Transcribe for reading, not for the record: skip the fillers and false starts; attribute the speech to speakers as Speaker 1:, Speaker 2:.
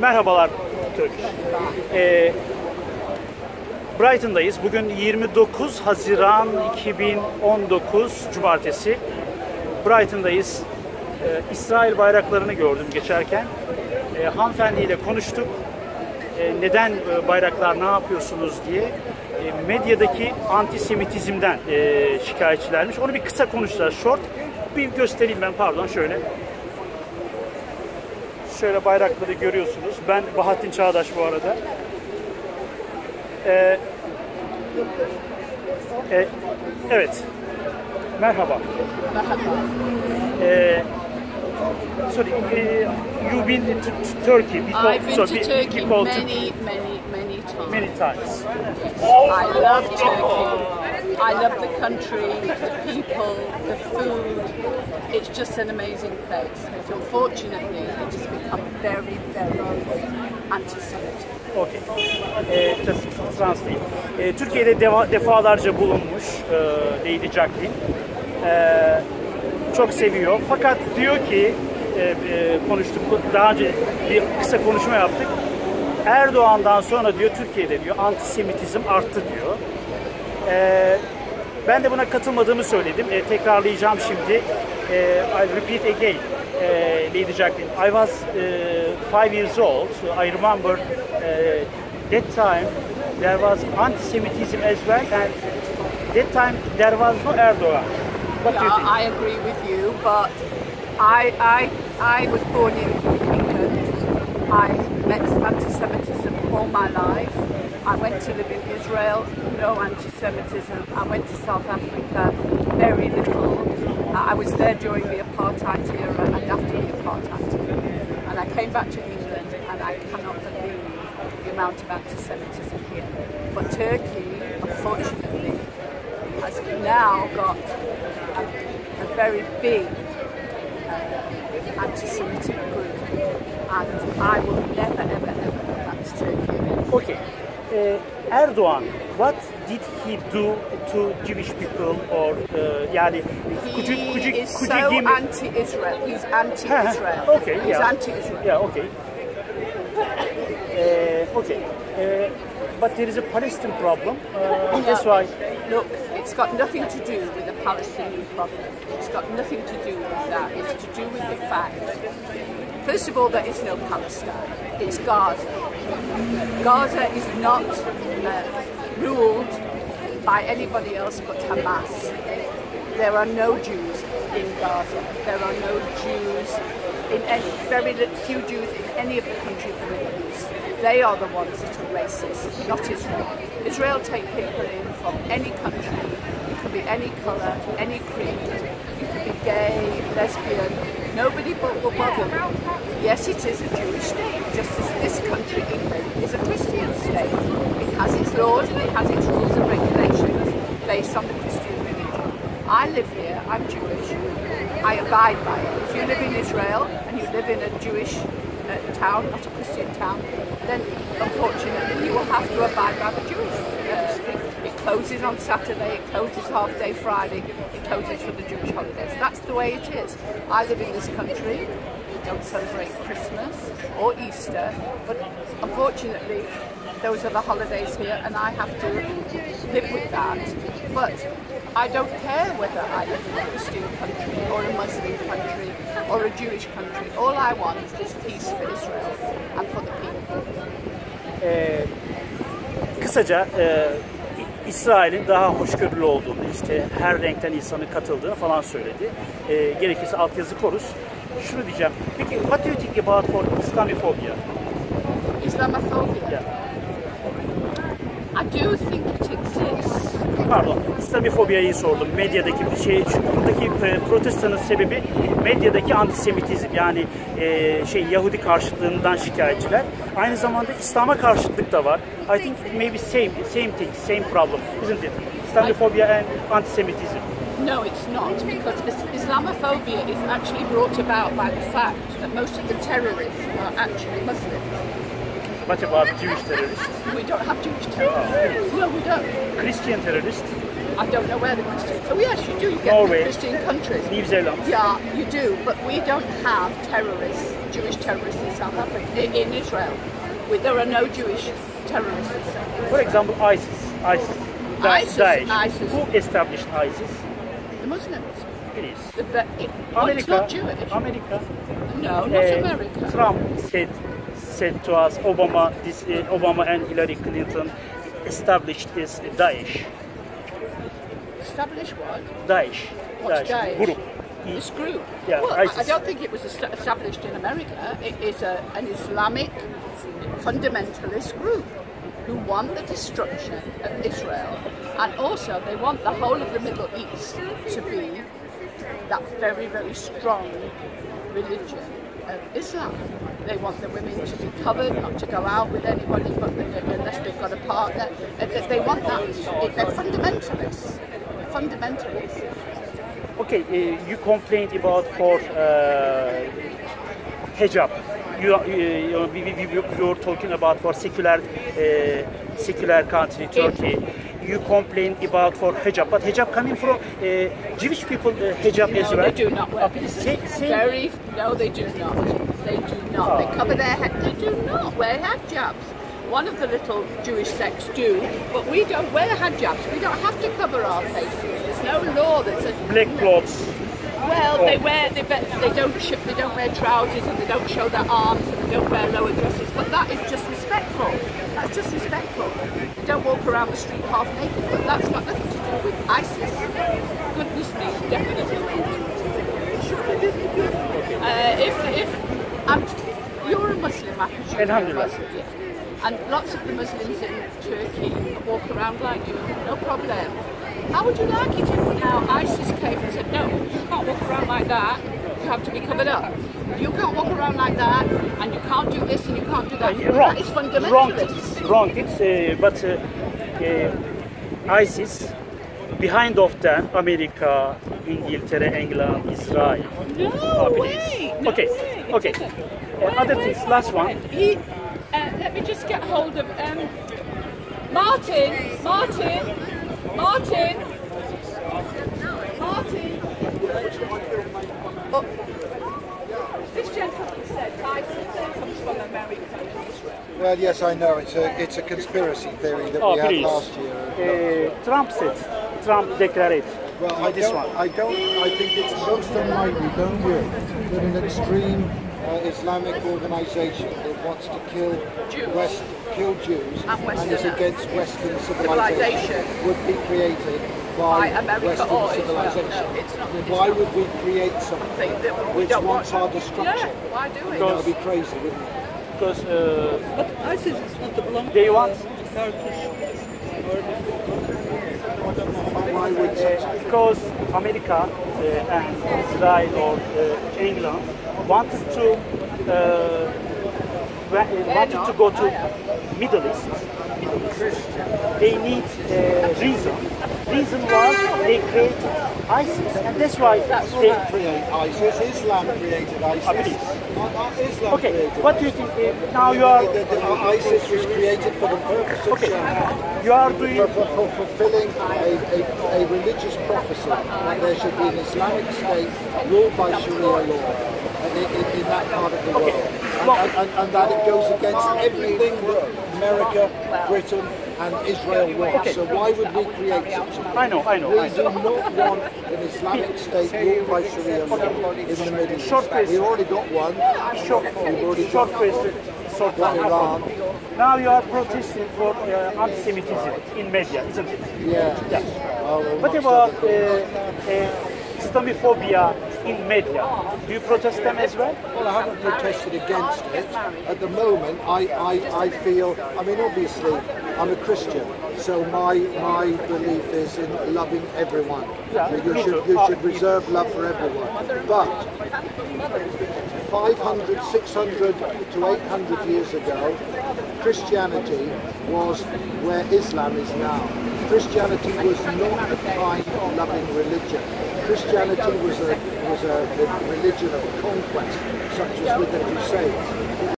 Speaker 1: Merhabalar Türk. Brighton'dayız. Bugün 29 Haziran 2019 Cumartesi. Brighton'dayız. İsrail bayraklarını gördüm geçerken. Hanımefendiyle konuştuk. Neden bayraklar, ne yapıyorsunuz diye. Medyadaki antisemitizmden şikayetçilermiş. Onu bir kısa konuştular. Short. Bir göstereyim ben, pardon, şöyle. Şöyle bayrakları görüyorsunuz. Ben Bahattin Çağdaş bu arada. Evet. Merhaba. Sorry, you've been to Turkey before?
Speaker 2: I've been to Turkey many times.
Speaker 1: Many times.
Speaker 2: I love Turkey. I love the country, the people, the food. It's just an amazing place. But unfortunately, it has become very, very anti-Semitic.
Speaker 1: Okay. Just translate. Türkiye'de defalarca bulunmuş Lady Jacqueline. Çok seviyor. Fakat diyor ki, konuştuk, daha önce bir kısa konuşma yaptık. Erdoğan'dan sonra diyor Türkiye'de diyor antisemitizm arttı diyor. Ben de buna katılmadığımı söyledim. Tekrarlayacağım şimdi. I repeat again, Lady Jacqueline. I was 5 years old. I remember that time there was anti-Semitism as well, and that time there was no Erdoğan. What do you think?
Speaker 2: I agree with you, but I was born in England. I met anti-Semitism all my life. I went to live in Israel, no anti-Semitism. I went to South Africa, very little. I was there during the apartheid era and after the apartheid era. And I came back to England and I cannot believe the amount of anti-Semitism here. But Turkey, unfortunately, has now got a very big anti-Semitic group. And I will never, ever, ever go back to Turkey again.
Speaker 1: Okay. Erdoğan, what did he do to Jewish people, or yani could you give me...
Speaker 2: anti-Israel. He's anti-Israel.
Speaker 1: Okay,
Speaker 2: he's
Speaker 1: yeah.
Speaker 2: anti-Israel.
Speaker 1: Yeah, okay. Okay. But there is a Palestine problem. That's why.
Speaker 2: Look, it's got nothing to do with the Palestinian problem. It's got nothing to do with that. It's to do with the fact, first of all, there is no Palestine. It's Gaza. Gaza is not ruled by anybody else but Hamas. There are no Jews in Gaza. There are no Jews in any, very few Jews in any of the countries of the Middle East. They are the ones that are racist, not Israel. Israel take people in from any country. You can be any colour, any creed. You can be gay, lesbian. Nobody will bother. Yes, it is a Jewish state, just as this country, England, is a Christian state. It has its laws and it has its rules and regulations based on the Christian religion. I live here, I'm Jewish, I abide by it. If you live in Israel and you live in a Jewish town, not a Christian town, then unfortunately you will have to abide by the Jewish. It closes on Saturday, it closes half day Friday, it closes for the Jewish holidays. That's the way it is. I live in this country, we don't celebrate Christmas or Easter, but unfortunately those are the holidays here and I have to live with that. But I don't care whether I live in a Christian country or a Muslim country or a Jewish country. All I want is peace for Israel and for the people.
Speaker 1: Kısaca İsrail'in daha hoşgörülü olduğunu, işte her renkten insanın katıldığını falan söyledi. Gerekirse altyazı koruz. Şunu diyeceğim. Peki, what do you think about for Islamophobia?
Speaker 2: Islamophobia?
Speaker 1: Yeah.
Speaker 2: I do think it exists.
Speaker 1: Pardon, İslamofobia'yı sordum. Medyadaki bir şey, buradaki protestanın sebebi medyadaki antisemitizm, yani Yahudi karşıtlığından şikayetçiler. Aynı zamanda İslam'a karşıtlık da var. I think it may be same thing, same problem, isn't it? Islamophobia and antisemitism.
Speaker 2: No, it's not, because Islamophobia is actually brought about by the fact that most of the terrorists are actually Muslims.
Speaker 1: What about Jewish terrorists?
Speaker 2: We don't have Jewish terrorists. No, we don't.
Speaker 1: Christian terrorists?
Speaker 2: I don't know where the Christians... Oh yes, you do. You get
Speaker 1: Norway.
Speaker 2: Christian countries.
Speaker 1: New Zealand.
Speaker 2: Yeah, you do. But we don't have terrorists Jewish terrorists in South Africa, in Israel. There are no Jewish terrorists in South Africa.
Speaker 1: For example, ISIS, Daesh.
Speaker 2: ISIS.
Speaker 1: Who established ISIS?
Speaker 2: The Muslims.
Speaker 1: Please.
Speaker 2: It's not Jewish.
Speaker 1: America.
Speaker 2: No, not America.
Speaker 1: Trump said to us, Obama and Hillary Clinton established this Daesh.
Speaker 2: Established what?
Speaker 1: Daesh.
Speaker 2: What's Daesh?
Speaker 1: Group.
Speaker 2: This group?
Speaker 1: Yeah,
Speaker 2: well,
Speaker 1: ISIS.
Speaker 2: I don't think it was established in America. It is an Islamic fundamentalist group who want the destruction of Israel, and also they want the whole of the Middle East to be that very, very strong religion of Islam. They want the women to be covered, not to go out with anybody but unless they've got a partner. They want that. They're fundamentalists. Fundamentalists.
Speaker 1: Okay, you complained about for hijab. You were talking about for secular country, Turkey. You complained about for hijab, but hijab coming from Jewish people, hijab as well.
Speaker 2: They do not wear. No, they do not. They do not.
Speaker 1: Oh.
Speaker 2: They cover their head. They do not wear hijabs. One of the little Jewish sects do, but we don't wear hijabs. We don't have to cover our faces. There's no law that says
Speaker 1: Black clothes.
Speaker 2: Well, they don't wear trousers and they don't show their arms and they don't wear lower dresses. But that is just respectful. That's just respectful. They don't walk around the street half naked. But that's got nothing to do with ISIS. Goodness me, definitely not. You're a Muslim, I presume.
Speaker 1: Alhamdulillah.
Speaker 2: And lots of the Muslims in Turkey walk around like you, no problem. How would you like it if now ISIS came and said, no, you can't walk around like that, you have to be covered up. You can't walk around like that, and you can't do this and you can't do that.
Speaker 1: Wrong.
Speaker 2: That is fundamentalist.
Speaker 1: Wrong. But ISIS, behind of them, America, İngiltere, England, Israel.
Speaker 2: No way. No
Speaker 1: Okay.
Speaker 2: way.
Speaker 1: Okay. Other things. Last one.
Speaker 2: Let me just get hold of Martin. Oh, this gentleman said ISIS comes from America and Israel.
Speaker 3: Well, yes, I know. It's a conspiracy theory that we had last year.
Speaker 1: Trump declared.
Speaker 3: Well, I think it's most unlikely, don't you, that an extreme Islamic organisation that wants to kill Jews and is against Western civilization would be created by
Speaker 2: America
Speaker 3: Western
Speaker 2: or Israel.
Speaker 3: civilization.
Speaker 2: No, it's not.
Speaker 3: Why would we create something which wants our destruction?
Speaker 2: Yeah, why do it?
Speaker 3: That would be crazy, wouldn't it?
Speaker 1: Because
Speaker 4: But ISIS is not the belong
Speaker 1: they want.
Speaker 4: Turkish.
Speaker 3: Why would
Speaker 1: Because America and Israel or England wanted to go to Middle East. They need reason. Reason was they created ISIS, and that's why they
Speaker 3: create ISIS? Islam created ISIS. Islam
Speaker 1: Okay,
Speaker 3: created
Speaker 1: what do you think? Now you are
Speaker 3: ISIS was created for the purpose of jihad.
Speaker 1: You are doing
Speaker 3: For fulfilling a religious prophecy that there should be an Islamic state ruled by Sharia law in that part of the world. And that it goes against everything that America, Britain and Israel want. So why would we create such a thing?
Speaker 1: I know.
Speaker 3: We do not want an Islamic state ruled by Sharia law in the Middle East. We've already got one.
Speaker 1: short question.
Speaker 3: Iran.
Speaker 1: Now you are protesting for anti-Semitism in media, isn't it?
Speaker 3: Yeah.
Speaker 1: What about Islamophobia in media? Do you protest them as well?
Speaker 3: Well, I haven't protested against it. At the moment, I feel, I mean, obviously, I'm a Christian, so my belief is in loving everyone. You should reserve love for everyone. But 500, 600 to 800 years ago, Christianity was where Islam is now. Christianity was not a kind, loving religion. Christianity was a religion of conquest, such as with the Crusades.